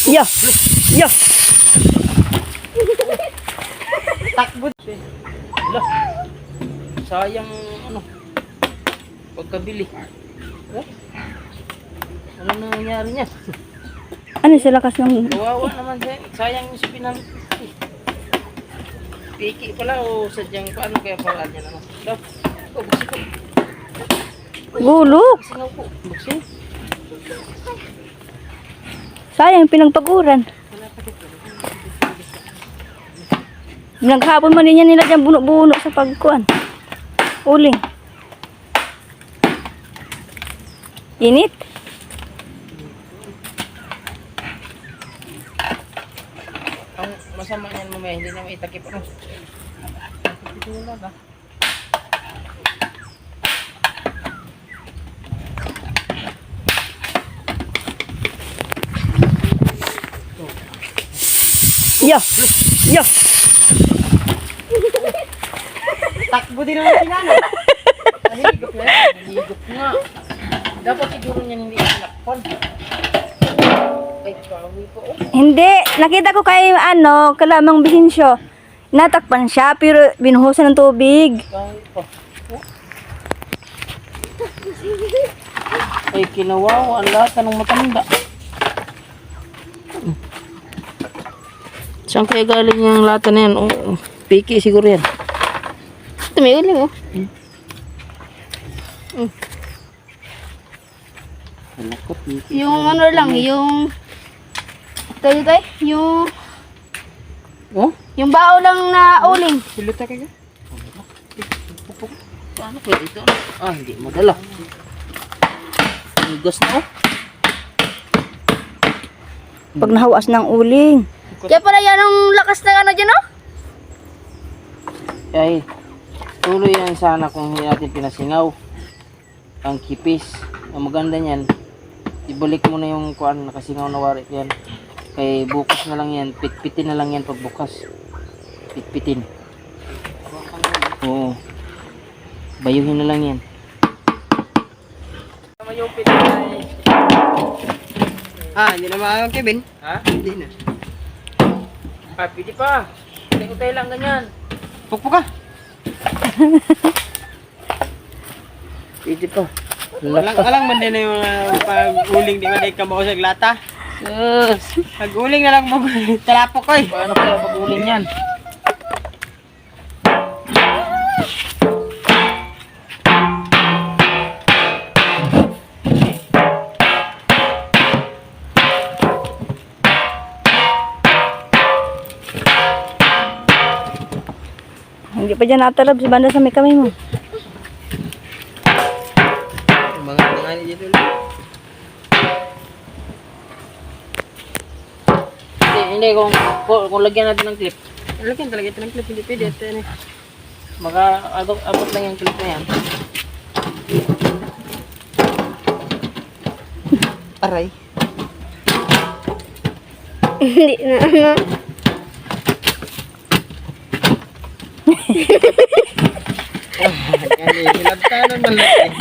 Ya. Ya. Takbo. Lah. Sayang ano. Pagkabili. Ano nangyari niya? Ano sa lakas ng... Kawawa naman siya. Sayang yung si Pinang. Piki pala o sadyang paano kaya paraan niya naman. Lah. Oh, buksin ko. Gulok. Buksin ako. Buksin. Sayang, pinagpaguran. Naghapon man niya nila dyan buno-buno sa pagkuan. Uling. Init. Ang masama niyan mamaya, hindi na maitakip ako. Ito na ba? Ya. Ya. Takbo din naman si Nano. Nahigop na yan. Nahigop nga. Dapat siguro niyan hindi sinakpan. Ay, kawi ko. Oh. Hindi. Nakita ko kay kalamang Bihinsyo. Natakpan siya pero binuhusan ng tubig. Kawi pa. Oh. Ay, kinawawa. Ang lahat ng matanda. Saan kaya galing yung lata na yan? Oh, piki siguro yan. Ito may uling oh. Alakot, piki. Yung ano lang, yung... Tayo tayo, yung... Oh? Yung bao lang na uling. Pilita kayo? Paano kaya ito? Ah, hindi mo dala. Igas na oh. Pag nahawas ng uling. Kaya pala yan ang lakas na ano dyan oh. Ay, tuloy yan sana kung hindi natin pinasingaw. Ang kipis. Ang maganda niyan, ibalik mo na yung kuan nakasingaw na warit yan. Kay bukas na lang yan, pitpitin na lang yan pag bukas. Pitpitin. Oo. Bayuhin na lang yan. Ah, hindi na maagang Kevin. Ha? Hindi na. Ah, pwede pa. Utay lang ganyan. Pukpuk ka. Pwede pa. Alang man din na yung pag-uling di ba di ka mausag lata. Sus. Pag-uling na lang mo talapok ko eh. Paano kaya pag-uling yan? Hindi pa dyan natalab sa banda sa may kamay mo. Mga ngani dito ulit. Hindi kung lagyan natin ng clip. Lagyan talaga ito ng clip, hindi pwede. Ito yan eh. Abot lang yung clip na yan. Aray. Hindi na. Yan eh, hilabta naman lang eh.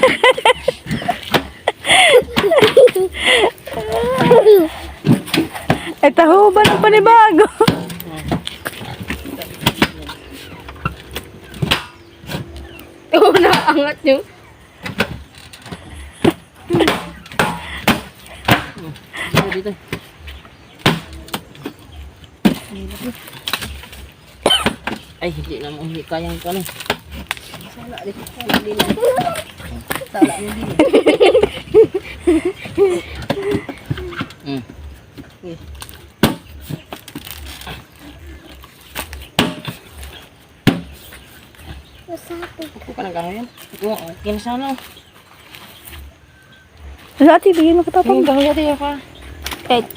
Ay tahuban ang panibago. Oo, naangat nyo. Dito. Ay, hindi na mo kayang ano. Sala dito. Sala mo dito. Pukpuk ka ng kahoy yan. Oo, kinasana. Sa ati, bigyan mo ka tapang. Yung kahoy ate pa. Kahit